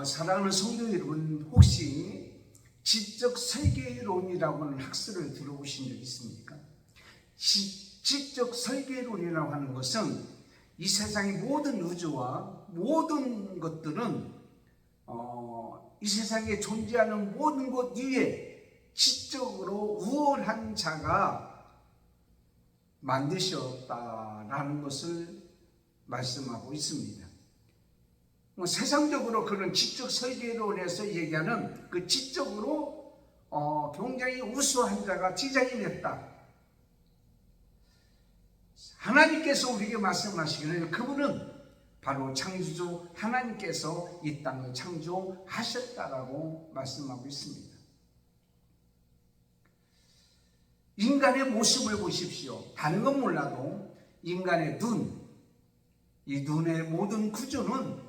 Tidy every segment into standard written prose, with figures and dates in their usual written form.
사랑하는 성도 여러분, 혹시 지적 설계론이라고 하는 학설을 들어보신 적 있습니까? 지적 설계론이라고 하는 것은 이 세상의 모든 우주와 모든 것들은 이 세상에 존재하는 모든 것 위에 지적으로 우월한 자가 만드셨다라는 것을 말씀하고 있습니다. 세상적으로 그런 지적 설계론에서 얘기하는 그 지적으로 굉장히 우수한 자가 디자인했다. 하나님께서 우리에게 말씀하시기를 그분은 바로 창조주 하나님께서 이 땅을 창조하셨다라고 말씀하고 있습니다. 인간의 모습을 보십시오. 다른 건 몰라도 인간의 이 눈의 모든 구조는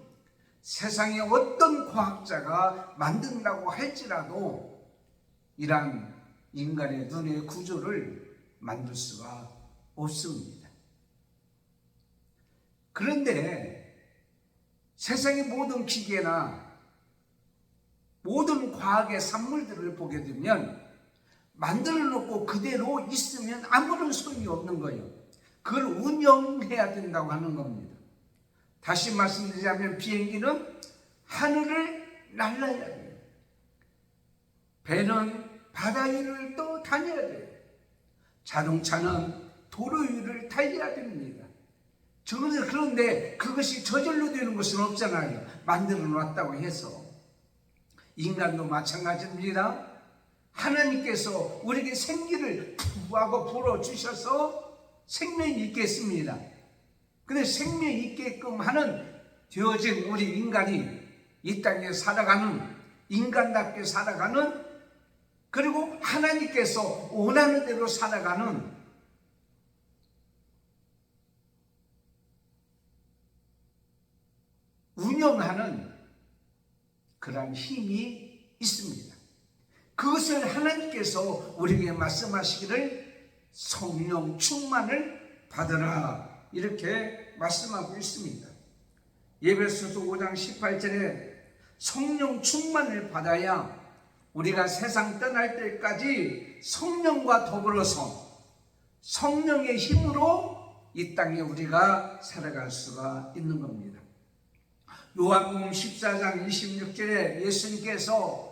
세상에 어떤 과학자가 만든다고 할지라도 이러한 인간의 눈의 구조를 만들 수가 없습니다. 그런데 세상의 모든 기계나 모든 과학의 산물들을 보게 되면 만들어 놓고 그대로 있으면 아무런 소용이 없는 거예요. 그걸 운영해야 된다고 하는 겁니다. 다시 말씀드리자면 비행기는 하늘을 날아야 돼요. 배는 바다 위를 또 다녀야 돼요. 자동차는 도로 위를 달려야 됩니다. 그런데 그것이 저절로 되는 것은 없잖아요. 만들어 놨다고 해서. 인간도 마찬가지입니다. 하나님께서 우리에게 생기를 부하고 불어주셔서 생명이 있겠습니다. 근데 생명이 있게끔 하는 되어진 우리 인간이 이 땅에 살아가는, 인간답게 살아가는, 그리고 하나님께서 원하는 대로 살아가는 운영하는 그러한 힘이 있습니다. 그것을 하나님께서 우리에게 말씀하시기를 성령 충만을 받으라 이렇게 말씀하고 있습니다. 에베소서 5장 18절에 성령 충만을 받아야 우리가 세상 떠날 때까지 성령과 더불어서 성령의 힘으로 이 땅에 우리가 살아갈 수가 있는 겁니다. 요한복음 14장 26절에 예수님께서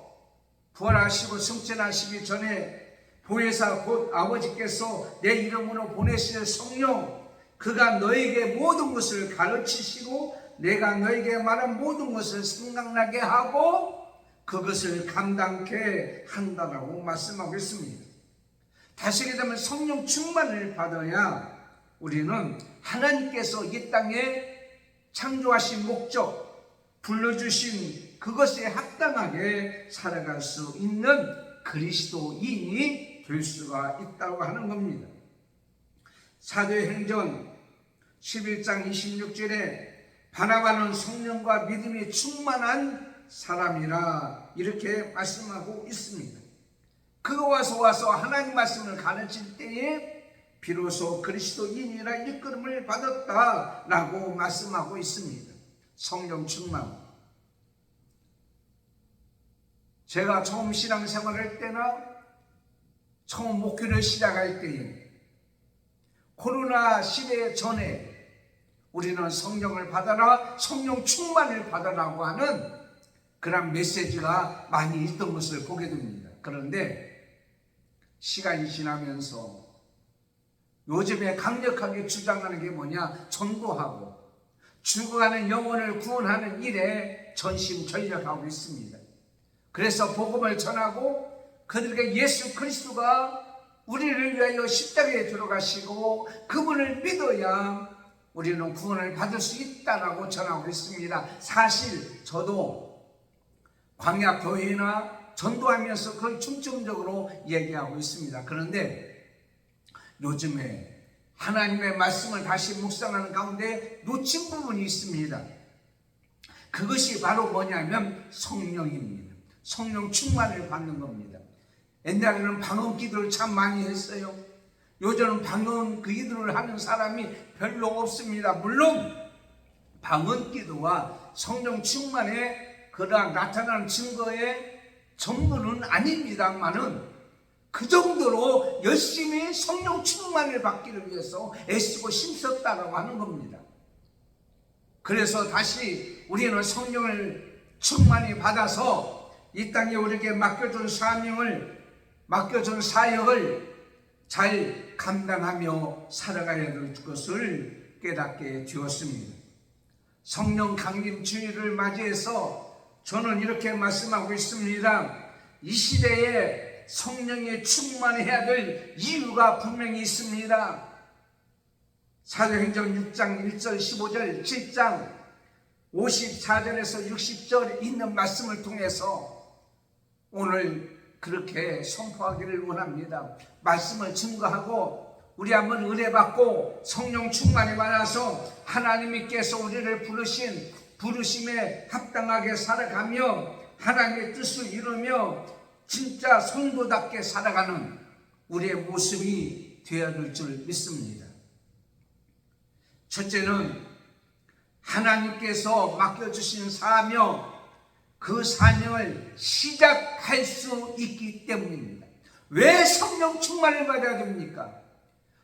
부활하시고 승천하시기 전에 보혜사 곧 아버지께서 내 이름으로 보내실 성령, 그가 너에게 모든 것을 가르치시고 내가 너에게 말한 모든 것을 생각나게 하고 그것을 감당케 한다라고 말씀하고 있습니다. 다시 얘기하면 성령 충만을 받아야 우리는 하나님께서 이 땅에 창조하신 목적, 불러주신 그것에 합당하게 살아갈 수 있는 그리스도인이 될 수가 있다고 하는 겁니다. 사도행전 11장 26절에 바나바는 성령과 믿음이 충만한 사람이라 이렇게 말씀하고 있습니다. 그가 와서 하나님 말씀을 가르칠 때에 비로소 그리스도인이라 일컬음을 받았다라고 말씀하고 있습니다. 성령 충만. 제가 처음 신앙생활할 때나 처음 목회를 시작할 때에 코로나 시대 전에 우리는 성령을 받아라, 성령 충만을 받아라고 하는 그런 메시지가 많이 있던 것을 보게 됩니다. 그런데 시간이 지나면서 요즘에 강력하게 주장하는 게 뭐냐? 전도하고 죽어가는 영혼을 구원하는 일에 전심전력하고 있습니다. 그래서 복음을 전하고 그들에게 예수 그리스도가 우리를 위하여 십자가에 들어가시고 그분을 믿어야 우리는 구원을 받을 수 있다라고 전하고 있습니다. 사실 저도 광야교회나 전도하면서 거의 중점적으로 얘기하고 있습니다. 그런데 요즘에 하나님의 말씀을 다시 묵상하는 가운데 놓친 부분이 있습니다. 그것이 바로 뭐냐면 성령입니다. 성령 충만을 받는 겁니다. 옛날에는 방언 기도를 참 많이 했어요. 요즘은 방언 그 기도를 하는 사람이 별로 없습니다. 물론 방언 기도와 성령 충만의 그러나 나타나는 증거의 전부는 아닙니다만은 그 정도로 열심히 성령 충만을 받기를 위해서 애쓰고 힘썼다라고 하는 겁니다. 그래서 다시 우리는 성령을 충만히 받아서 이 땅에 우리에게 맡겨준 맡겨준 사역을 잘 감당하며 살아가야 될 것을 깨닫게 되었습니다. 성령 강림 주일을 맞이해서 저는 이렇게 말씀하고 있습니다. 이 시대에 성령에 충만해야 될 이유가 분명히 있습니다. 사도행전 6장 1절 15절 7장 54절에서 60절 있는 말씀을 통해서 오늘 그렇게 선포하기를 원합니다. 말씀을 증거하고 우리 한번 은혜받고 성령 충만히 받아서 하나님께서 우리를 부르신 부르심에 합당하게 살아가며 하나님의 뜻을 이루며 진짜 성도답게 살아가는 우리의 모습이 되어야 될 줄 믿습니다. 첫째는 하나님께서 맡겨주신 사명, 그 사명을 시작할 수 있기 때문입니다. 왜 성령 충만을 받아야 됩니까?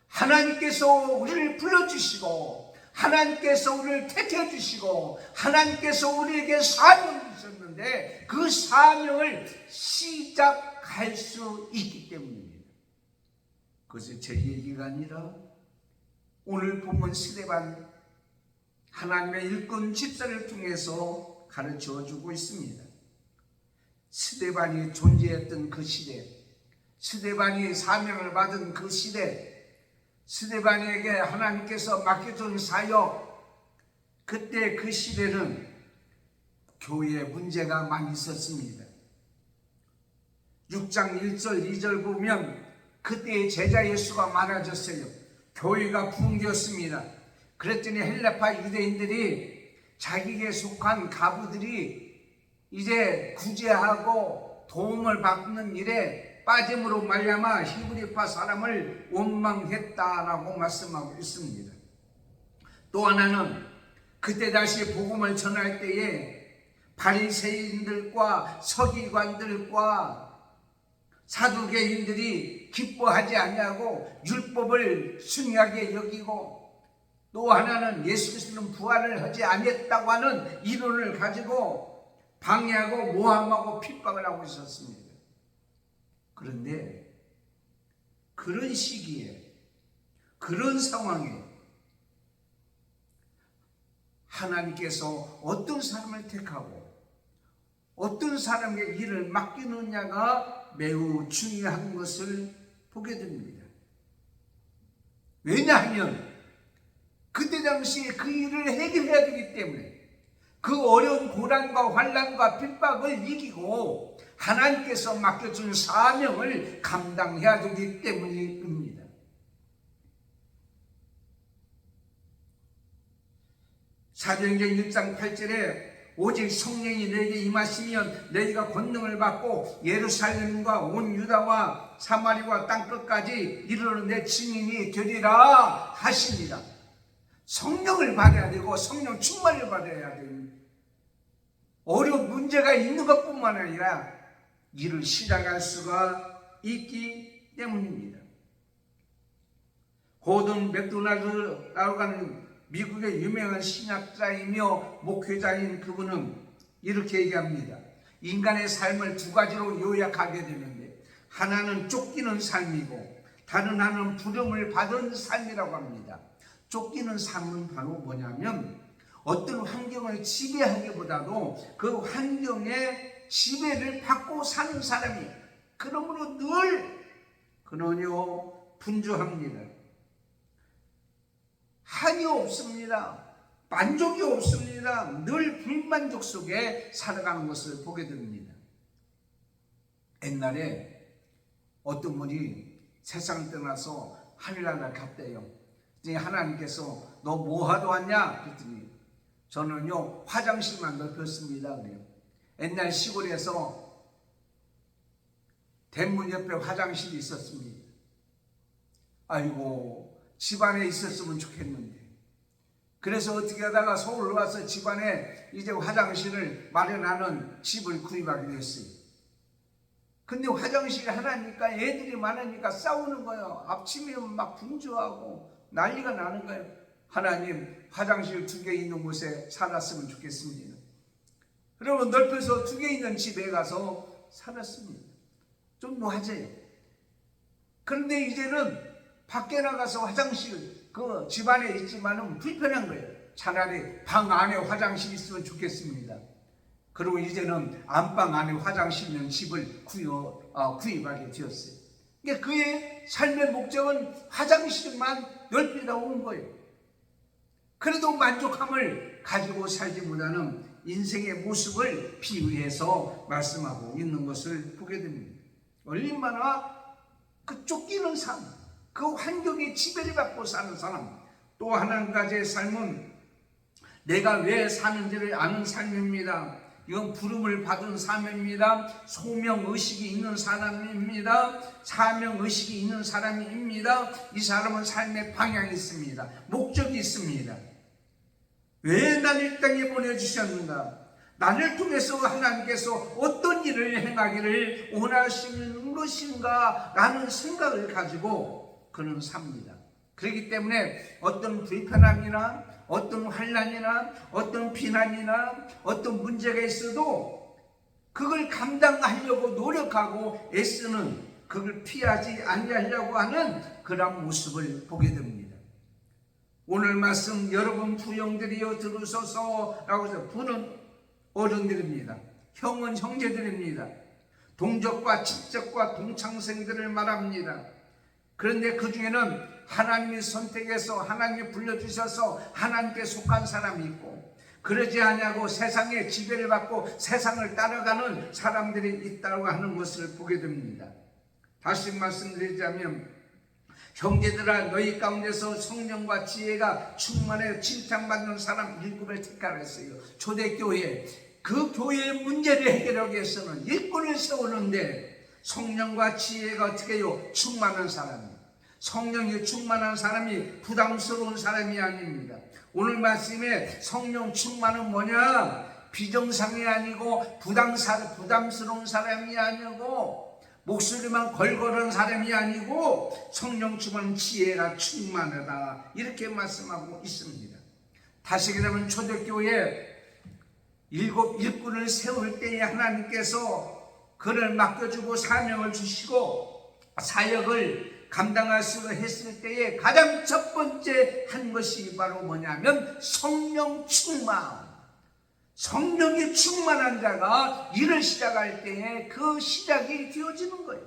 하나님께서 우리를 불러주시고 하나님께서 우리를 택해 주시고 하나님께서 우리에게 사명을 주셨는데 그 사명을 시작할 수 있기 때문입니다. 그것이 제 얘기가 아니라 오늘 본문 스데반 하나님의 일꾼 집사를 통해서 가르쳐 주고 있습니다. 스데반이 존재했던 그 시대, 스데반이 사명을 받은 그 시대, 스데반에게 하나님께서 맡겨준 사역, 그때 그 시대는 교회에 문제가 많이 있었습니다. 6장 1절 2절 보면 그때의 제자 예수가 많아졌어요. 교회가 부흥되었습니다. 그랬더니 헬라파 유대인들이 자기에게 속한 가부들이 이제 구제하고 도움을 받는 일에 빠짐으로 말미암아 히브리파 사람을 원망했다라고 말씀하고 있습니다. 또 하나는 그때 다시 복음을 전할 때에 바리새인들과 서기관들과 사두개인들이 기뻐하지 않냐고 율법을 중요하게 여기고 또 하나는 예수 그리스도는 부활을 하지 않았다고 하는 이론을 가지고 방해하고 모함하고 핍박을 하고 있었습니다. 그런데 그런 시기에 그런 상황에 하나님께서 어떤 사람을 택하고 어떤 사람에게 일을 맡기느냐가 매우 중요한 것을 보게 됩니다. 왜냐하면 그때 당시에 그 일을 해결해야 되기 때문에 그 어려운 고난과 환난과 핍박을 이기고 하나님께서 맡겨준 사명을 감당해야 되기 때문입니다. 사도행전 1장 8절에 오직 성령이 너에게 임하시면 너희가 권능을 받고 예루살렘과 온 유다와 사마리아와 땅끝까지 이르러 내 증인이 되리라 하십니다. 성령을 받아야 되고 성령 충만을 받아야 됩니다. 어려운 문제가 있는 것뿐만 아니라 일을 시작할 수가 있기 때문입니다. 고든 맥도날드라고 하는 미국의 유명한 신학자이며 목회자인 그분은 이렇게 얘기합니다. 인간의 삶을 두 가지로 요약하게 되는데 하나는 쫓기는 삶이고 다른 하나는 부름을 받은 삶이라고 합니다. 쫓기는 삶은 바로 뭐냐면 어떤 환경을 지배하기보다도 그 환경의 지배를 받고 사는 사람이 그러므로 늘 그러뇨 분주합니다. 한이 없습니다. 만족이 없습니다. 늘 불만족 속에 살아가는 것을 보게 됩니다. 옛날에 어떤 분이 세상을 떠나서 하늘나라를 갔대요. 이제 하나님께서 너 뭐하러 왔냐? 그랬더니 저는요 화장실만 넓혔습니다. 그래요. 옛날 시골에서 대문 옆에 화장실이 있었습니다. 아이고 집안에 있었으면 좋겠는데 그래서 어떻게 하다가 서울로 와서 집안에 이제 화장실을 마련하는 집을 구입하게 됐어요. 근데 화장실이 하나니까 애들이 많으니까 싸우는 거예요. 아침이면 막 분주하고 난리가 나는 거예요. 하나님, 화장실 2개 있는 곳에 살았으면 좋겠습니다. 그러면 넓혀서 2개 있는 집에 가서 살았습니다. 좀 노하져요. 그런데 이제는 밖에 나가서 화장실 그 집안에 있지만은 불편한 거예요. 차라리 방 안에 화장실 있으면 좋겠습니다. 그리고 이제는 안방 안에 화장실 있는 집을 구입하게 되었어요. 그러니까 그의 삶의 목적은 화장실만 넓히다 온 거예요. 그래도 만족함을 가지고 살기보다는 인생의 모습을 비유해서 말씀하고 있는 것을 보게 됩니다. 얼마나 그 쫓기는 삶, 그 환경에 지배를 받고 사는 사람, 또 한 가지의 삶은 내가 왜 사는지를 아는 삶입니다. 이건 부름을 받은 삶입니다. 소명의식이 있는 사람입니다. 사명의식이 있는 사람입니다. 이 사람은 삶의 방향이 있습니다. 목적이 있습니다. 왜 나를 이 땅에 보내주셨는가? 나를 통해서 하나님께서 어떤 일을 행하기를 원하시는 것인가? 라는 생각을 가지고 그는 삽니다. 그렇기 때문에 어떤 불편함이나 어떤 환난이나 어떤 비난이나 어떤 문제가 있어도 그걸 감당하려고 노력하고 애쓰는, 그걸 피하지 아니하려고 하는 그런 모습을 보게 됩니다. 오늘 말씀 여러분 부형들이여 들으소서 라고 해서 부는 어른들입니다. 형은 형제들입니다. 동족과 친척과 동창생들을 말합니다. 그런데 그 중에는 하나님이 선택해서 하나님이 불러주셔서 하나님께 속한 사람이 있고, 그러지 아니하고 세상의 지배를 받고 세상을 따라가는 사람들이 있다고 하는 것을 보게 됩니다. 다시 말씀드리자면, 형제들아 너희 가운데서 성령과 지혜가 충만하여 칭찬받는 사람 7을 택하라 했어요. 초대교회, 그 교회의 문제를 해결하기 위해서는 일꾼을 세우는데 성령과 지혜가 어떻게 해요? 충만한 사람이에요. 성령이 충만한 사람이 부담스러운 사람이 아닙니다. 오늘 말씀에 성령 충만은 뭐냐? 비정상이 아니고 부담스러운 사람이 아니고 목소리만 걸걸한 사람이 아니고 성령 충만은 지혜가 충만하다, 이렇게 말씀하고 있습니다. 다시 그러면 초대교회 7 일꾼을 세울 때에 하나님께서 그를 맡겨주고 사명을 주시고 사역을 감당할 수 했을 때에 가장 첫 번째 한 것이 바로 뭐냐면 성령 충만. 성령이 충만한 자가 일을 시작할 때에 그 시작이 되어지는 거예요.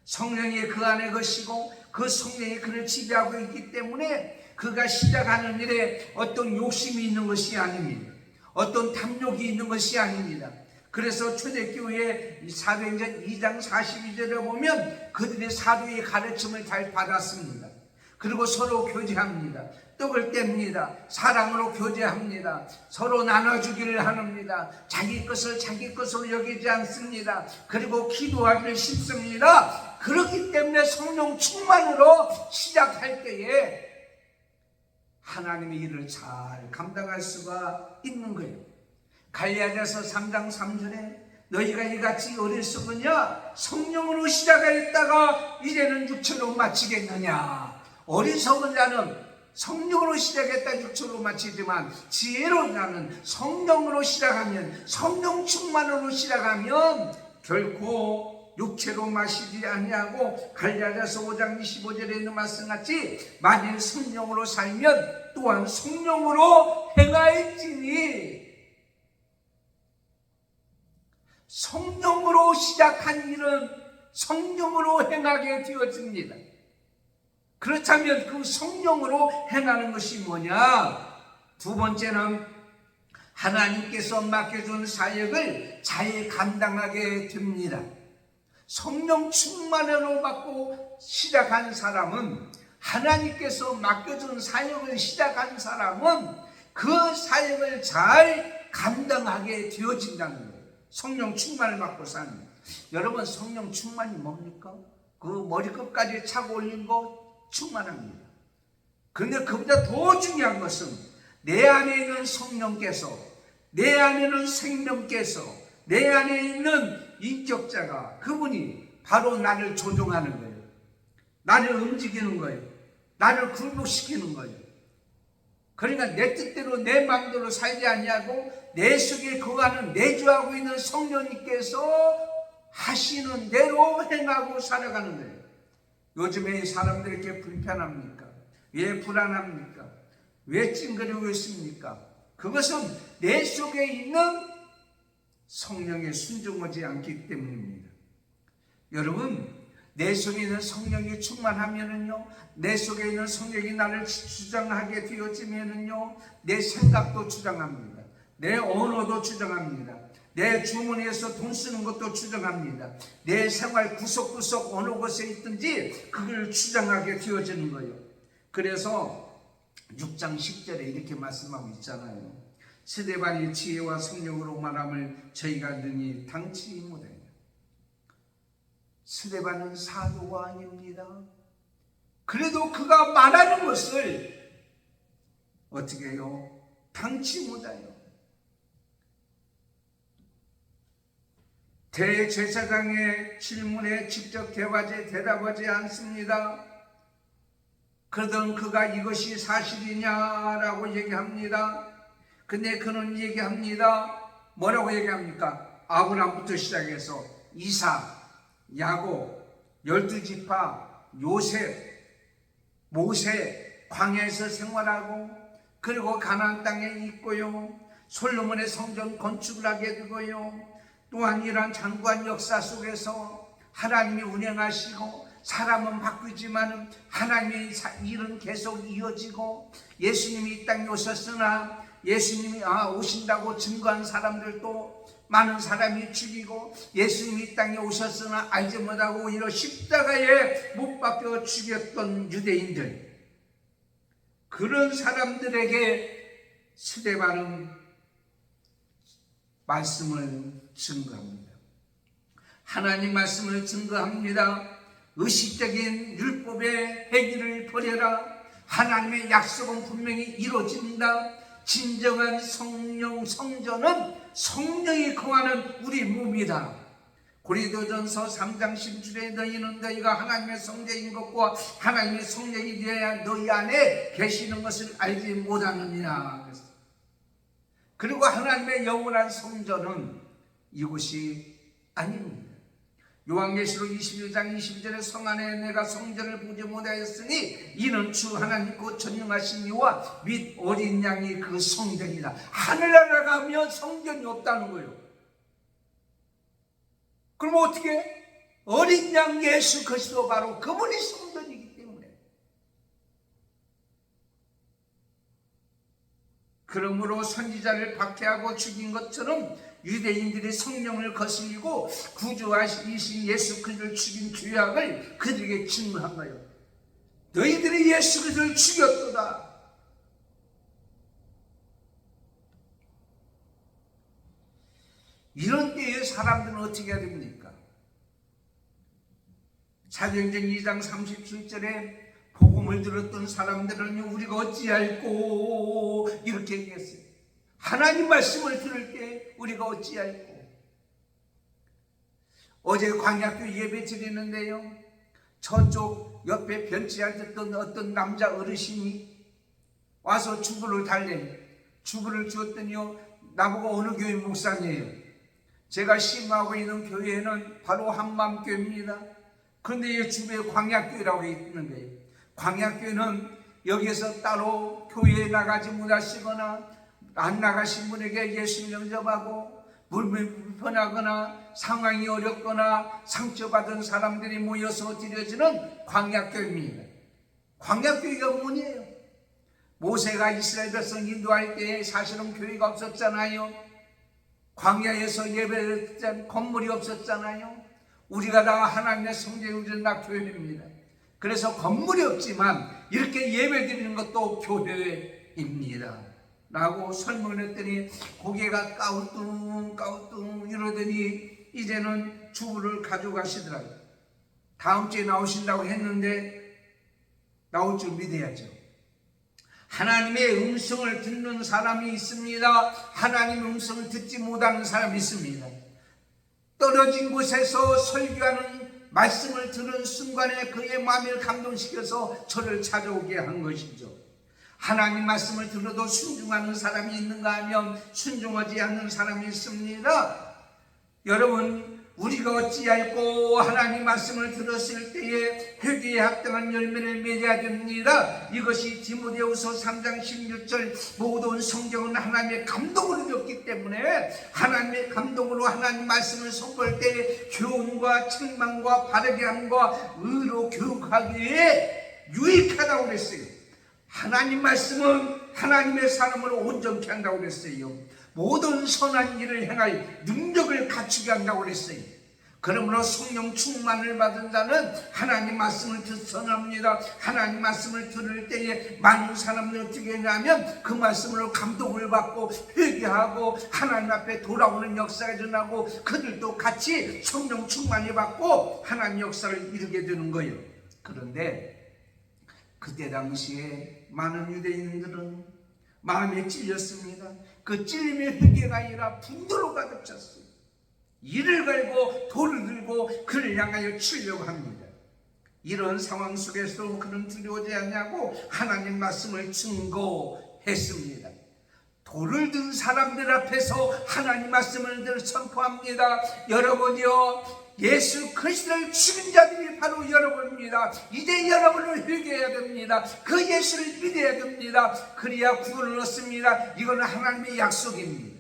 성령이 그 안에 거시고 그 성령이 그를 지배하고 있기 때문에 그가 시작하는 일에 어떤 욕심이 있는 것이 아닙니다. 어떤 탐욕이 있는 것이 아닙니다. 그래서 초대교회 사도행전 2장 42절에 보면 그들이 사도의 가르침을 잘 받았습니다. 그리고 서로 교제합니다. 떡을 뗍니다. 사랑으로 교제합니다. 서로 나눠주기를 합니다. 자기 것을 자기 것으로 여기지 않습니다. 그리고 기도하기를 쉽습니다. 그렇기 때문에 성령 충만으로 시작할 때에 하나님의 일을 잘 감당할 수가 있는 거예요. 갈라디아서 3장 3절에 너희가 이같이 어리석으냐? 성령으로 시작했다가 이제는 육체로 마치겠느냐? 어리석은 자는 성령으로 시작했다 육체로 마치지만 지혜로운 자는 성령으로 시작하면, 성령 충만으로 시작하면 결코 육체로 마시지 아니하고 갈라디아서 5장 25절에 있는 말씀같이 만일 성령으로 살면 또한 성령으로 행할지니, 성령으로 시작한 일은 성령으로 행하게 되어집니다. 그렇다면 그 성령으로 행하는 것이 뭐냐? 두 번째는 하나님께서 맡겨준 사역을 잘 감당하게 됩니다. 성령 충만으로 받고 시작한 사람은, 하나님께서 맡겨준 사역을 시작한 사람은 그 사역을 잘 감당하게 되어진다는 거예요. 성령 충만을 받고 사는 거예요. 여러분, 성령 충만이 뭡니까? 그 머리끝까지 차고 올린 거 충만합니다. 그런데 그보다 더 중요한 것은 내 안에 있는 성령께서, 내 안에는 생명께서, 내 안에 있는 인격자가, 그분이 바로 나를 조종하는 거예요. 나를 움직이는 거예요. 나를 굴복시키는 거예요. 그러니까 내 뜻대로 내 마음대로 살지 아니하고 내 속에 거하는 내주하고 있는 성령님께서 하시는 대로 행하고 살아가는 거예요. 요즘에 사람들이 이렇게 불편합니까? 왜 불안합니까? 왜 찡그리고 있습니까? 그것은 내 속에 있는 성령에 순종하지 않기 때문입니다. 여러분, 내 속에 있는 성령이 충만하면은요, 내 속에 있는 성령이 나를 주장하게 되어지면은요, 내 생각도 주장합니다. 내 언어도 주장합니다. 내 주머니에서 돈 쓰는 것도 주장합니다. 내 생활 구석구석 어느 곳에 있든지 그걸 주장하게 되어지는 거예요. 그래서 6장 10절에 이렇게 말씀하고 있잖아요. 스데반이 지혜와 성령으로 말함을 저희가 능히 당치 못하냐. 스데반은 사도가 아닙니다. 그래도 그가 말하는 것을 어떻게 해요? 당치 못해요. 대제사장의 질문에 직접 대답하지 않습니다. 그러던 그가 이것이 사실이냐라고 얘기합니다. 근데 그는 얘기합니다. 뭐라고 얘기합니까? 아브라함부터 시작해서 이삭, 야곱, 12지파, 요셉, 모세, 광야에서 생활하고, 그리고 가나안 땅에 있고요, 솔로몬의 성전 건축을 하게 되고요, 또한 이러한 장구한 역사 속에서 하나님이 운행하시고 사람은 바뀌지만 하나님의 일은 계속 이어지고, 예수님이 이 땅에 오셨으나 예수님이 오신다고 증거한 사람들도 많은 사람이 죽이고, 예수님이 이 땅에 오셨으나 알지 못하고 오히려 십자가에 못 박혀 죽였던 유대인들, 그런 사람들에게 스데반은 말씀을 증거합니다. 하나님 말씀을 증거합니다. 의식적인 율법의 행위를 버려라. 하나님의 약속은 분명히 이루어진다. 진정한 성전은 성령이 거하는 우리 몸이다. 고린도전서 3장 10절에 너희가 하나님의 성전인 것과 하나님의 성령이 되어야 너희 안에 계시는 것을 알지 못하느니라. 그리고 하나님의 영원한 성전은 이곳이 아닙니다. 요한계시록 21장 22절에 성 안에 내가 성전을 보지 못하였으니 이는 주 하나님 곧 전능하신 이와 및 어린 양이 그 성전이다. 하늘나라 가면 성전이 없다는 거예요. 그럼 어떻게? 어린 양 예수 그리스도 바로 그분이 성전이기 때문에. 그러므로 선지자를 박해하고 죽인 것처럼 유대인들이 성령을 거슬리고 구주이신 예수 그리스도를 죽인 죄악을 그들에게 증거한 거예요. 너희들이 예수 그리스도를 죽였도다. 이런 때에 사람들은 어떻게 해야 됩니까? 사도행전 2장 37절에 복음을 들었던 사람들은 우리가 어찌할꼬 이렇게 얘기했어요. 하나님 말씀을 들을 때 우리가 어찌할꼬. 어제 광야교 예배 드리는데요, 저쪽 옆에 벤치에 앉았던 어떤 남자 어르신이 와서 주부를 달래요. 주부를 주었더니요, 나보고 어느 교회 목사님이에요. 제가 심하고 있는 교회는 바로 한맘교회입니다. 그런데 이 주변에 광야교회라고 있는 거예요. 광야교회는 여기에서 따로 교회에 나가지 못하시거나 안 나가신 분에게 예수를 영접하고 불편하거나 상황이 어렵거나 상처받은 사람들이 모여서 드려지는 광야교회입니다. 광야교회가 뭐예요? 모세가 이스라엘 백성 인도할 때 사실은 교회가 없었잖아요. 광야에서 예배를 때 건물이 없었잖아요. 우리가 다 하나님의 성전이 우리는 다 교회입니다. 그래서 건물이 없지만 이렇게 예배 드리는 것도 교회입니다 라고 설명했더니 고개가 까우뚱 이러더니 이제는 주부를 가져가시더라고요. 다음 주에 나오신다고 했는데 나올 줄 믿어야죠. 하나님의 음성을 듣는 사람이 있습니다. 하나님의 음성을 듣지 못하는 사람이 있습니다. 떨어진 곳에서 설교하는 말씀을 들은 순간에 그의 마음을 감동시켜서 저를 찾아오게 한 것이죠. 하나님 말씀을 들어도 순종하는 사람이 있는가 하면 순종하지 않는 사람이 있습니다. 여러분, 우리가 어찌할꼬 하나님 말씀을 들었을 때에 회개에 합당한 열매를 맺어야 됩니다. 이것이 디모데후서 3장 16절 모든 성경은 하나님의 감동으로 되었기 때문에 하나님의 감동으로 하나님 말씀을 선포할 때에 교훈과 책망과 바르게 함과 의로 교육하기에 유익하다고 그랬어요. 하나님 말씀은 하나님의 사람을 온전케 한다고 그랬어요. 모든 선한 일을 행할 능력을 갖추게 한다고 그랬어요. 그러므로 성령 충만을 받은 자는 하나님 말씀을 듣선합니다. 하나님 말씀을 들을 때에 많은 사람들이 어떻게 하냐면 그 말씀으로 감동을 받고 회개하고 하나님 앞에 돌아오는 역사가 일어나고 그들도 같이 성령 충만을 받고 하나님 역사를 이루게 되는 거예요. 그런데 그때 당시에 많은 유대인들은 마음에 찔렸습니다. 그 찔림의 회개가 아니라 분노로 가득 찼어요. 이를 갈고 돌을 들고 그를 향하여 치려고 합니다. 이런 상황 속에서도 그는 두려워하지 않냐고 하나님 말씀을 증거했습니다. 돌을 든 사람들 앞에서 하나님 말씀을 선포합니다. 여러분이요, 예수 그리스도를 죽인 자들이 바로 여러분입니다. 이제 여러분을 회개해야 됩니다. 그 예수를 믿어야 됩니다. 그래야 구원을 얻습니다. 이거는 하나님의 약속입니다.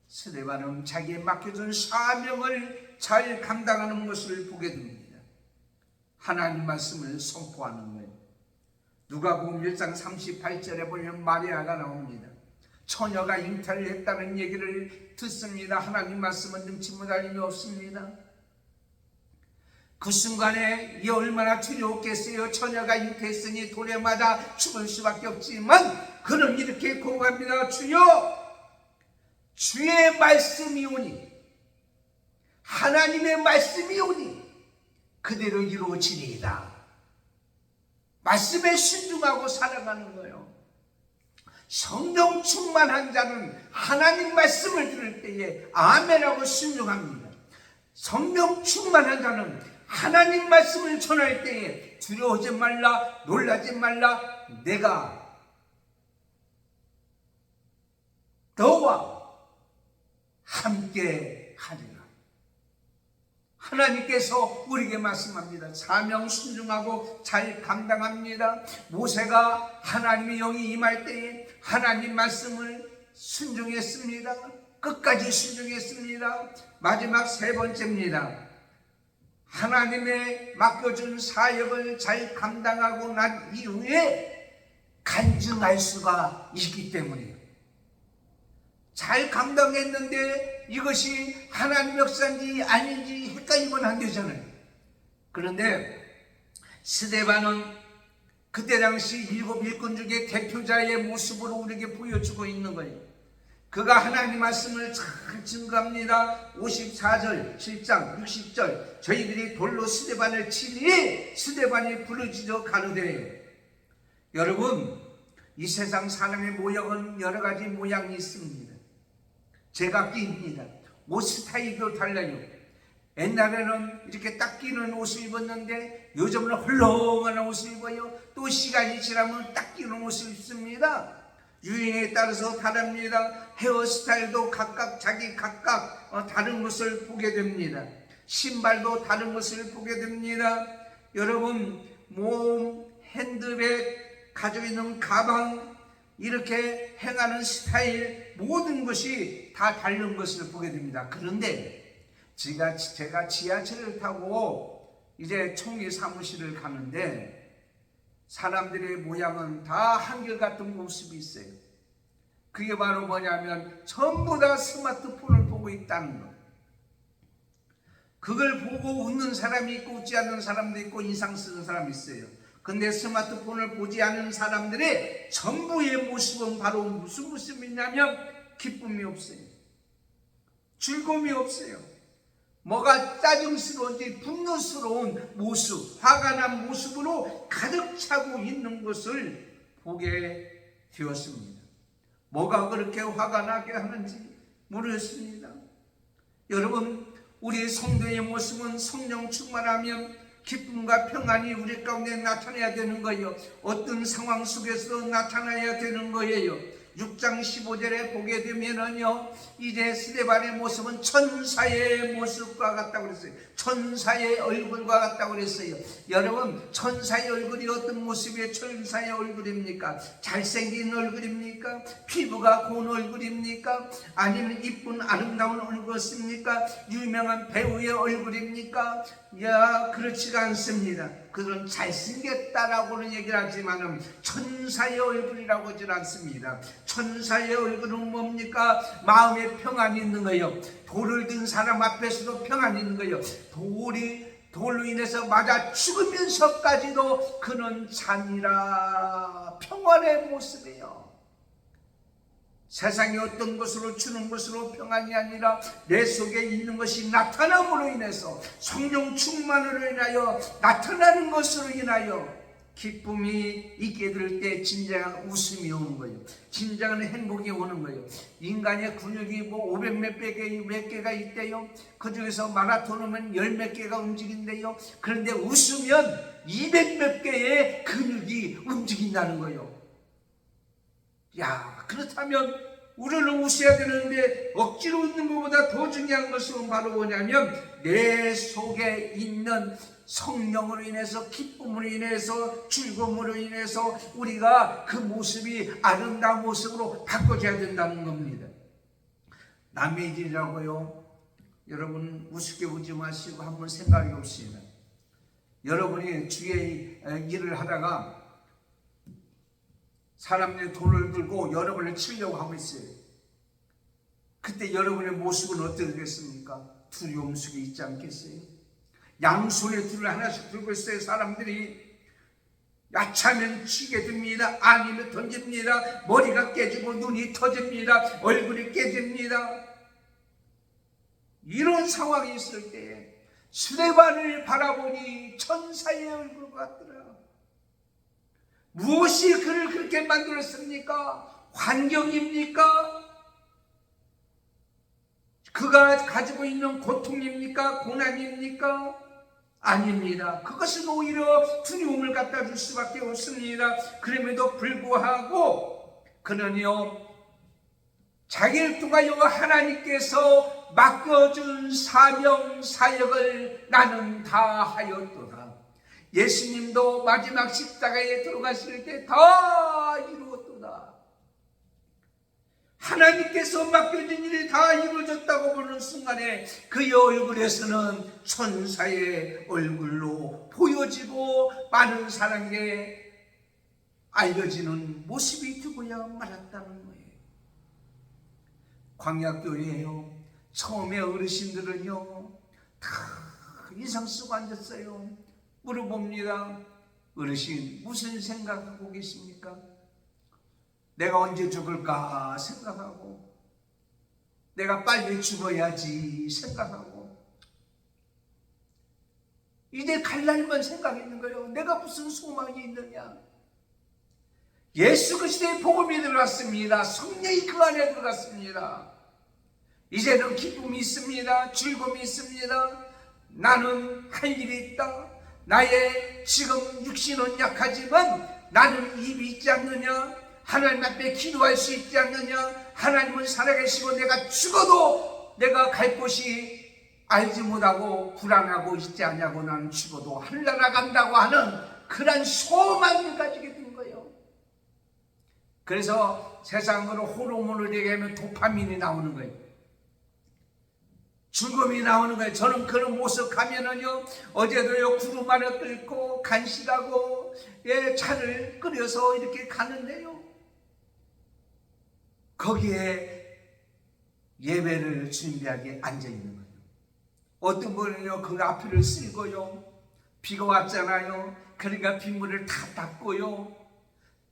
스데반은 자기의 맡겨준 사명을 잘 감당하는 것을 보게 됩니다. 하나님 말씀을 선포하는 거예요. 누가복음 1장 38절에 보면 마리아가 나옵니다. 처녀가 잉태를 했다는 얘기를 듣습니다. 하나님 말씀은 능치 못할 힘이 없습니다. 그 순간에 이 얼마나 두려웠겠어요. 처녀가 잉태했으니 돌에 맞아 죽을 수밖에 없지만 그는 이렇게 고백합니다. 주여, 주의 말씀이 오니, 하나님의 말씀이 오니 그대로 이루어지리이다. 말씀에 순종하고 살아가는 거예요. 성령 충만한 자는 하나님 말씀을 들을 때에 아멘하고 순종합니다. 성령 충만한 자는 하나님 말씀을 전할 때에 두려워하지 말라, 놀라지 말라, 내가 너와 함께 하리라. 하나님께서 우리에게 말씀합니다. 사명 순종하고 잘 감당합니다. 모세가 하나님의 영이 임할 때에 하나님 말씀을 순종했습니다. 끝까지 순종했습니다. 마지막 세 번째입니다. 하나님의 맡겨준 사역을 잘 감당하고 난 이후에 간증할 수가 있기 때문이에요. 잘 감당했는데 이것이 하나님 역사인지 아닌지 헷갈리면 안 되잖아요. 그런데 스데반은 그때 당시 일곱 일꾼 중에 대표자의 모습으로 우리에게 보여주고 있는 거예요. 그가 하나님 말씀을 잘 증거합니다. 54절, 7장, 60절 저희들이 돌로 스데반을 치니 스데반이 부르짖어 가로되. 여러분, 이 세상 사람의 모양은 여러 가지 모양이 있습니다. 제각기입니다. 옷 스타일도 달라요. 옛날에는 이렇게 딱 끼는 옷을 입었는데 요즘은 헐렁한 옷을 입어요. 또 시간이 지나면 딱 끼는 옷을 입습니다. 유행에 따라서 다릅니다. 헤어스타일도 각각 다른 것을 보게 됩니다. 신발도 다른 것을 보게 됩니다. 여러분, 몸, 핸드백, 가지고 있는 가방, 이렇게 행하는 스타일, 모든 것이 다 다른 것을 보게 됩니다. 그런데 제가 지하철을 타고 이제 총리 사무실을 가는데 사람들의 모양은 다 한결같은 모습이 있어요. 그게 바로 뭐냐면 전부 다 스마트폰을 보고 있다는 것. 그걸 보고 웃는 사람이 있고 웃지 않는 사람도 있고 인상 쓰는 사람이 있어요. 근데 스마트폰을 보지 않는 사람들의 전부의 모습은 바로 무슨 모습이냐면 기쁨이 없어요. 즐거움이 없어요. 뭐가 짜증스러운지 분노스러운 모습, 화가 난 모습으로 가득 차고 있는 것을 보게 되었습니다. 뭐가 그렇게 화가 나게 하는지 모르겠습니다. 여러분, 우리 성도의 모습은 성령 충만하면 기쁨과 평안이 우리 가운데 나타나야 되는 거예요. 어떤 상황 속에서도 나타나야 되는 거예요. 6장 15절에 보게 되면은요, 이제 스데반의 모습은 천사의 모습과 같다고 그랬어요. 천사의 얼굴과 같다고 그랬어요. 여러분, 천사의 얼굴이 어떤 모습의 천사의 얼굴입니까? 잘생긴 얼굴입니까? 피부가 고운 얼굴입니까? 아니면 이쁜 아름다운 얼굴입니까? 유명한 배우의 얼굴입니까? 그렇지가 않습니다. 그들은 잘생겼다라고는 얘기를 하지만 천사의 얼굴이라고 하지 않습니다. 천사의 얼굴은 뭡니까? 마음에 평안이 있는 거예요. 돌을 든 사람 앞에서도 평안이 있는 거예요. 돌로 인해서 맞아 죽으면서까지도 그는 잔이라 평안의 모습이에요. 세상의 어떤 것으로 주는 것으로 평안이 아니라 내 속에 있는 것이 나타남으로 인해서 성령 충만으로 인하여 나타나는 것으로 인하여 기쁨이 있게 될 때 진정한 웃음이 오는 거예요. 진정한 행복이 오는 거예요. 인간의 근육이 뭐 500 몇 개가 있대요. 그 중에서 마라톤 하면 10 몇 개가 움직인대요. 그런데 웃으면 200 몇 개의 근육이 움직인다는 거예요. 그렇다면 우리는 웃어야 되는데 억지로 웃는 것보다 더 중요한 것은 바로 뭐냐면 내 속에 있는 성령으로 인해서, 기쁨으로 인해서, 즐거움으로 인해서 우리가 그 모습이 아름다운 모습으로 바꿔줘야 된다는 겁니다. 남의 일이라고요, 여러분 우습게 보지 마시고 한번 생각해 봅시다. 여러분이 주의 일을 하다가 사람들이 돌을 들고 여러분을 치려고 하고 있어요. 그때 여러분의 모습은 어떻게 되겠습니까? 두려움 속에 있지 않겠어요? 양손에 둘을 하나씩 들고 있어요. 사람들이 야차면 치게 됩니다. 아니면 던집니다. 머리가 깨지고 눈이 터집니다. 얼굴이 깨집니다. 이런 상황이 있을 때 스데반을 바라보니 천사의 얼굴 같더라. 무엇이 그를 그렇게 만들었습니까? 환경입니까? 그가 가지고 있는 고통입니까? 고난입니까? 아닙니다. 그것은 오히려 두려움을 갖다 줄 수밖에 없습니다. 그럼에도 불구하고 그는요, 자기를 통하여 하나님께서 맡겨준 사명 사역을 나는 다 하였도다. 예수님도 마지막 십자가에 들어가실 때 다 이루었도다. 하나님께서 맡겨준 일이 다 이루어졌다고 보는 순간에 그의 얼굴에서는 천사의 얼굴로 보여지고 많은 사람에게 알려지는 모습이 되고야 말았다는 거예요. 광야교회예요. 처음에 어르신들은요, 다 인상 쓰고 앉았어요. 물어봅니다. 어르신, 무슨 생각하고 계십니까? 내가 언제 죽을까 생각하고, 내가 빨리 죽어야지 생각하고, 이제 갈 날만 생각했는 거예요. 내가 무슨 소망이 있느냐? 예수 그리스도의 복음이 들어갔습니다. 성령이 그 안에 들어갔습니다. 이제는 기쁨이 있습니다. 즐거움이 있습니다. 나는 할 일이 있다. 나의 지금 육신은 약하지만 나는 입이 있지 않느냐? 하나님 앞에 기도할 수 있지 않느냐? 하나님은 살아계시고 내가 죽어도 내가 갈 곳이 알지 못하고 불안하고 있지 않냐고, 나는 죽어도 하늘나라 간다고 하는 그런 소망을 가지게 된 거예요. 그래서 세상으로 호르몬을 얘기하면 도파민이 나오는 거예요. 죽음이 나오는 거예요. 저는 그런 모습 가면은요, 어제도요, 구름 안에 끓고 간식하고 차를 끓여서 이렇게 가는데요, 거기에 예배를 준비하게 앉아있는 거예요. 어떤 분은요, 그 앞을 쓸고요, 비가 왔잖아요. 그러니까 빗물을 다 닦고요.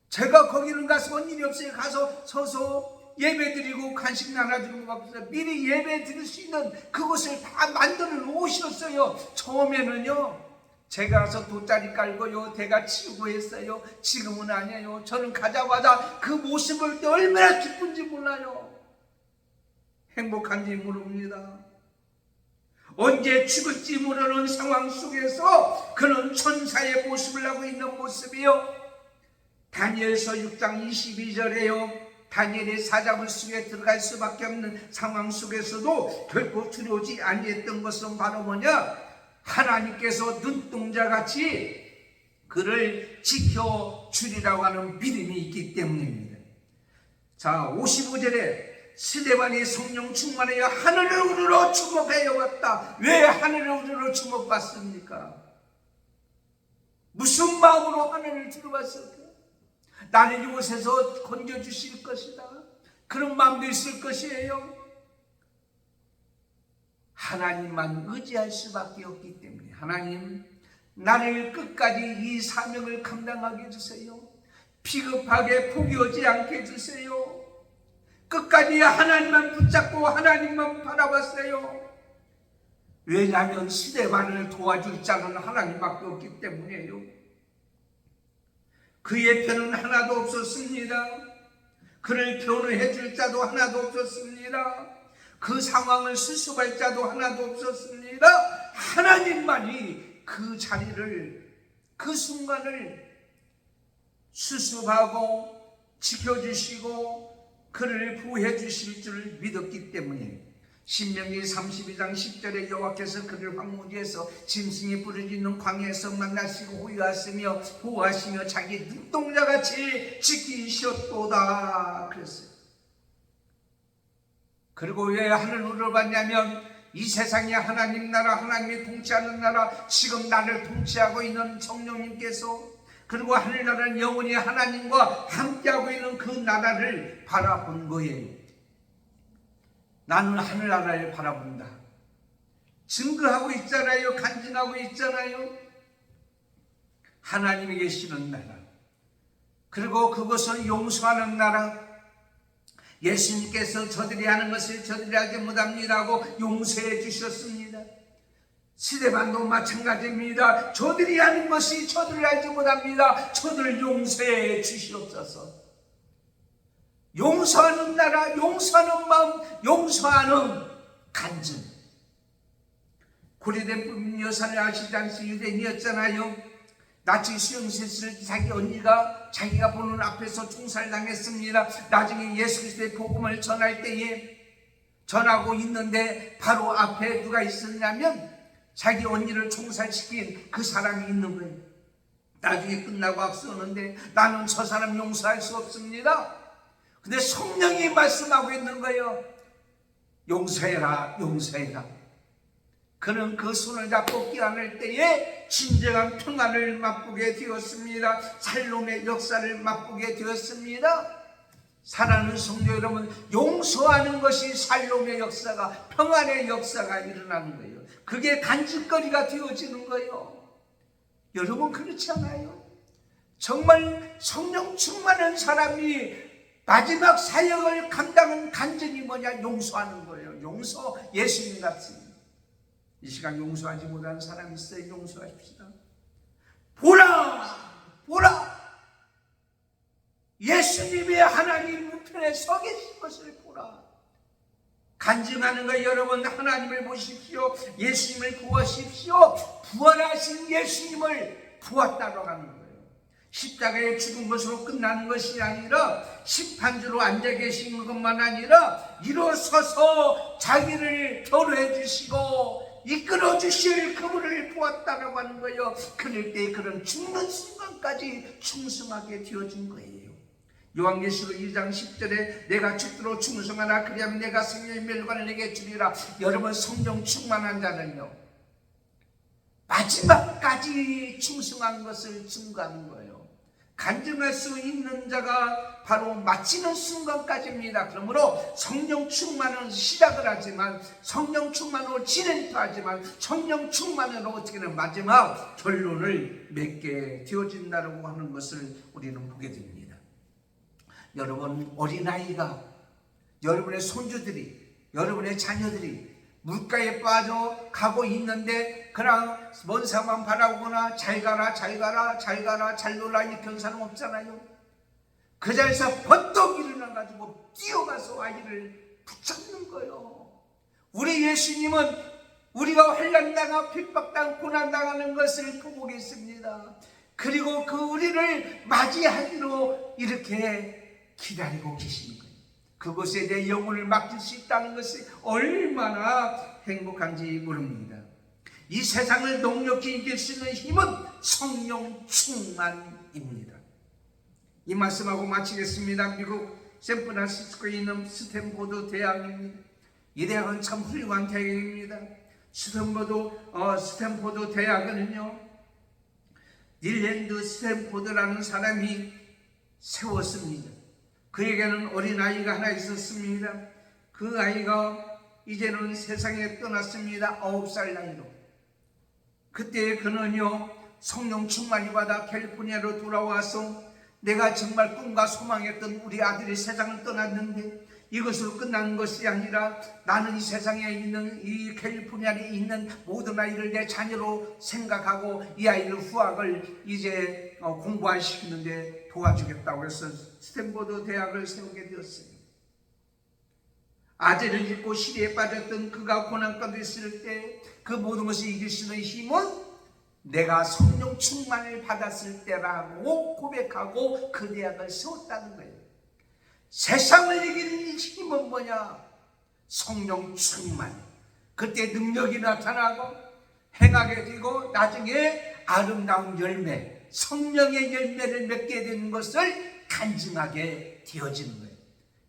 제가 거기는 가서 온 일이 없어요. 가서 서서 예배 드리고 간식 나눠주고 막 미리 예배 드릴 수 있는 그것을 다 만들어 놓으셨어요. 처음에는요, 제가 가서 돗자리 깔고요, 대가 치우고 했어요. 지금은 아니에요. 저는 가자마자 그 모습을 볼 때 얼마나 기쁜지 몰라요. 행복한지 모릅니다. 언제 죽을지 모르는 상황 속에서 그는 천사의 모습을 하고 있는 모습이요. 다니엘서 6장 22절에요. 다니엘의 사자굴 속에 들어갈 수밖에 없는 상황 속에서도 결코 두려우지 아니했던 것은 바로 뭐냐? 하나님께서 눈동자같이 그를 지켜주리라고 하는 믿음이 있기 때문입니다. 자, 55절에 스데반이 성령 충만하여 하늘을 우러러 주목하여 봤다. 왜 하늘을 우러러 주목받습니까? 무슨 마음으로 하늘을 들어봤을까? 나를 이곳에서 건져주실 것이다. 그런 마음도 있을 것이에요. 하나님만 의지할 수밖에 없기 때문에 하나님, 나를 끝까지 이 사명을 감당하게 해주세요. 비겁하게 포기하지 않게 해주세요. 끝까지 하나님만 붙잡고 하나님만 바라봤어요. 왜냐하면 스데반을 도와줄 자는 하나님밖에 없기 때문이에요. 그의 편은 하나도 없었습니다. 그를 변호해 줄 자도 하나도 없었습니다. 그 상황을 수습할 자도 하나도 없었습니다. 하나님만이 그 자리를, 그 순간을 수습하고 지켜주시고 그를 보호해 주실 줄 믿었기 때문에 신명기 32장 10절에 여호와께서 그를 황무지에서 짐승이 부르짖는 광야에서 만나시고 호위하시며 보호하시며 자기 눈동자같이 지키셨도다 그랬어요. 그리고 왜 하늘을 우러봤냐면 이 세상에 하나님 나라, 하나님이 통치하는 나라, 지금 나를 통치하고 있는 성령님께서, 그리고 하늘나라는 영원히 하나님과 함께하고 있는 그 나라를 바라본 거예요. 나는 하늘나라를 바라본다. 증거하고 있잖아요. 간증하고 있잖아요. 하나님이 계시는 나라, 그리고 그것은 용서하는 나라. 예수님께서 저들이 하는 것을 저들이 하지 못합니다고 용서해 주셨습니다. 스데반도 마찬가지입니다. 저들이 하는 것이 저들을 알지 못합니다. 저들을 용서해 주시옵소서. 용서하는 나라, 용서하는 마음, 용서하는 간증. 고려된 여사를 아시지 않습니까? 유대인이었잖아요. 나치 수용소에서 자기 언니가 자기가 보는 앞에서 총살당했습니다. 나중에 예수 그리스도의 복음을 전할 때에 전하고 있는데 바로 앞에 누가 있었냐면 자기 언니를 총살시킨 그 사람이 있는 거예요. 나중에 끝나고 악수하는데 나는 저 사람 용서할 수 없습니다. 근데 성령이 말씀하고 있는 거예요. 용서해라, 용서해라. 그는 그 손을 잡고 끼안을 때에 진정한 평안을 맛보게 되었습니다. 살롬의 역사를 맛보게 되었습니다. 사랑하는 성도 여러분, 용서하는 것이 살롬의 역사가, 평안의 역사가 일어나는 거예요. 그게 간직거리가 되어지는 거예요. 여러분 그렇지 않아요? 정말 성령 충만한 사람이 마지막 사역을 감당한 간증이 뭐냐? 용서하는 거예요. 용서. 예수님 같습니다. 이 시간 용서하지 못하는 사람이 있어요. 용서하십시다. 보라! 보라! 예수님이 하나님 우편에 서 계신 것을 보라. 간증하는 거 여러분, 하나님을 보십시오. 예수님을 보십시오. 부활하신 예수님을 보았다고 하는 거예요. 십자가에 죽은 것으로 끝나는 것이 아니라 심판주로 앉아 계신 것만 아니라 일어서서 자기를 변호해 주시고 이끌어 주실 그분을 보았다라고 하는 거예요. 그럴 때 그런 죽는 순간까지 충성하게 되어진 거예요. 요한계시록 2장 10절에 내가 죽도록 충성하라. 그리하면 내가 생명의 멸관을 내게 주리라. 여러분, 성령 충만한 자는요, 마지막까지 충성한 것을 증거하는 거예요. 간증할 수 있는 자가 바로 마치는 순간까지입니다. 그러므로 성령 충만은 시작을 하지만, 성령 충만으로 진행도 하지만, 성령 충만으로 어떻게든 마지막 결론을 맺게 되어진다고 하는 것을 우리는 보게 됩니다. 여러분, 어린아이가, 여러분의 손주들이, 여러분의 자녀들이 물가에 빠져 가고 있는데 그냥 먼 사람만 바라보거나 잘 가라 잘 가라 잘 가라 잘 놀라 이렇게 하는 사람 없잖아요. 그 자리에서 번떡 일어나가지고 뛰어가서 아이를 붙잡는 거예요. 우리 예수님은 우리가 환난당하고 핍박당하고 고난당하는 것을 보고 계십니다. 그리고 그 우리를 맞이하기로 이렇게 기다리고 계시는 거예요. 그곳에 내 영혼을 맡길 수 있다는 것이 얼마나 행복한지 모릅니다. 이 세상을 넉넉히 이길 수 있는 힘은 성령 충만입니다. 이 말씀하고 마치겠습니다. 미국 샌프란시스코에 있는 스탠포드 대학입니다. 이 대학은 참 훌륭한 대학입니다. 스탠포드 대학은요, 닐랜드 스탠포드라는 사람이 세웠습니다. 그에게는 어린아이가 하나 있었습니다. 그 아이가 이제는 세상에 떠났습니다. 9살 나이로. 그때 그는요, 성령 충만이 받아 캘리포니아로 돌아와서 내가 정말 꿈과 소망했던 우리 아들이 세상을 떠났는데 이것으로 끝나는 것이 아니라 나는 이 세상에 있는 이 캘리포니아에 있는 모든 아이를 내 자녀로 생각하고 이 아이를 후학을 이제 공부시키는데 도와주겠다고 해서 스탠포드 대학을 세우게 되었어요. 아재를 잃고 시리에 빠졌던 그가 고난 가운데 있을 때 그 모든 것을 이길 수 있는 힘은 내가 성령 충만을 받았을 때라고 고백하고 그 대학을 세웠다는 거예요. 세상을 이기는 힘은 뭐냐? 성령 충만. 그때 능력이 나타나고 행하게 되고 나중에 아름다운 열매, 성령의 열매를 맺게 되는 것을 간증하게 되어지는 거예요.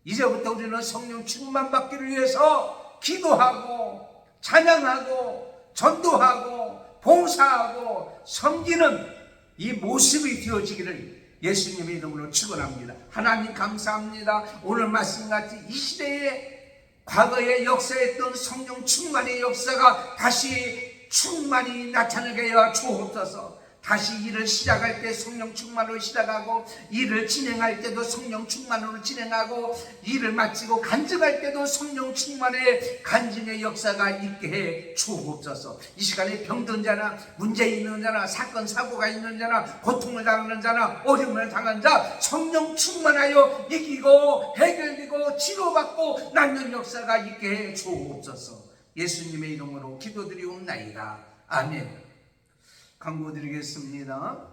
이제부터 우리는 성령 충만 받기를 위해서 기도하고 찬양하고 전도하고 봉사하고 섬기는 이 모습이 되어지기를 예수님의 이름으로 축원합니다. 하나님 감사합니다. 오늘 말씀같이 이 시대에 과거에 역사했던 성령 충만의 역사가 다시 충만히 나타나게 하여 주옵소서. 다시 일을 시작할 때 성령 충만으로 시작하고 일을 진행할 때도 성령 충만으로 진행하고 일을 마치고 간증할 때도 성령 충만의 간증의 역사가 있게 해 주옵소서. 이 시간에 병든 자나 문제 있는 자나 사건 사고가 있는 자나 고통을 당하는 자나 어려움을 당한 자 성령 충만하여 이기고 해결되고 치료받고 낫는 역사가 있게 해 주옵소서. 예수님의 이름으로 기도드리옵나이다. 아멘. 강구드리겠습니다.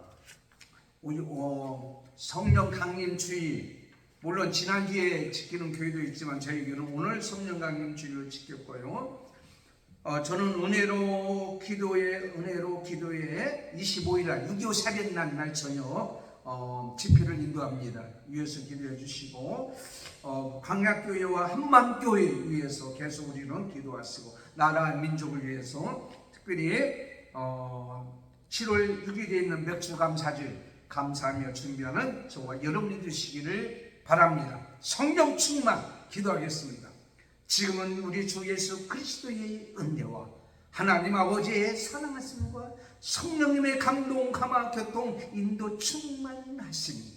성령 강림 주일, 물론 지난주에 지키는 교회도 있지만 저희 교회는 오늘 성령 강림 주일을 지켰고요. 저는 은혜로 기도회 25일날 6.25 살인날 날 저녁 집회를 인도합니다. 위에서 기도해 주시고 광약교회와 한맘교회 위해서 계속 우리는 기도하시고 나라 민족을 위해서 특별히 7월 6일에 있는 맥주감사절 감사하며 준비하는 저와 여러분이 되시기를 바랍니다. 성령 충만 기도하겠습니다. 지금은 우리 주 예수 그리스도의 은혜와 하나님 아버지의 사랑하심과 성령님의 감동, 감화, 교통, 인도 충만하심이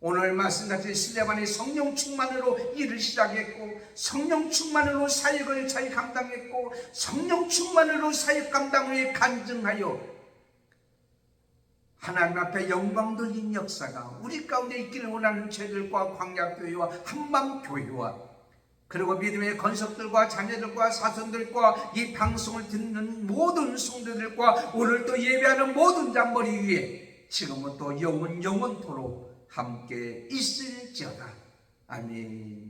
오늘 말씀같이 스데반이 성령 충만으로 일을 시작했고 성령 충만으로 사역을 잘 감당했고 성령 충만으로 사역 감당을 간증하여 하나님 앞에 영광 돌린 역사가 우리 가운데 있기를 원하는 저희들과 광약교회와 한밤교회와 그리고 믿음의 건석들과 자녀들과 사손들과 이 방송을 듣는 모든 성도들과 오늘 또 예배하는 모든 잔머리 위에 지금은 또 영원토록 함께 있을지어다. 아멘.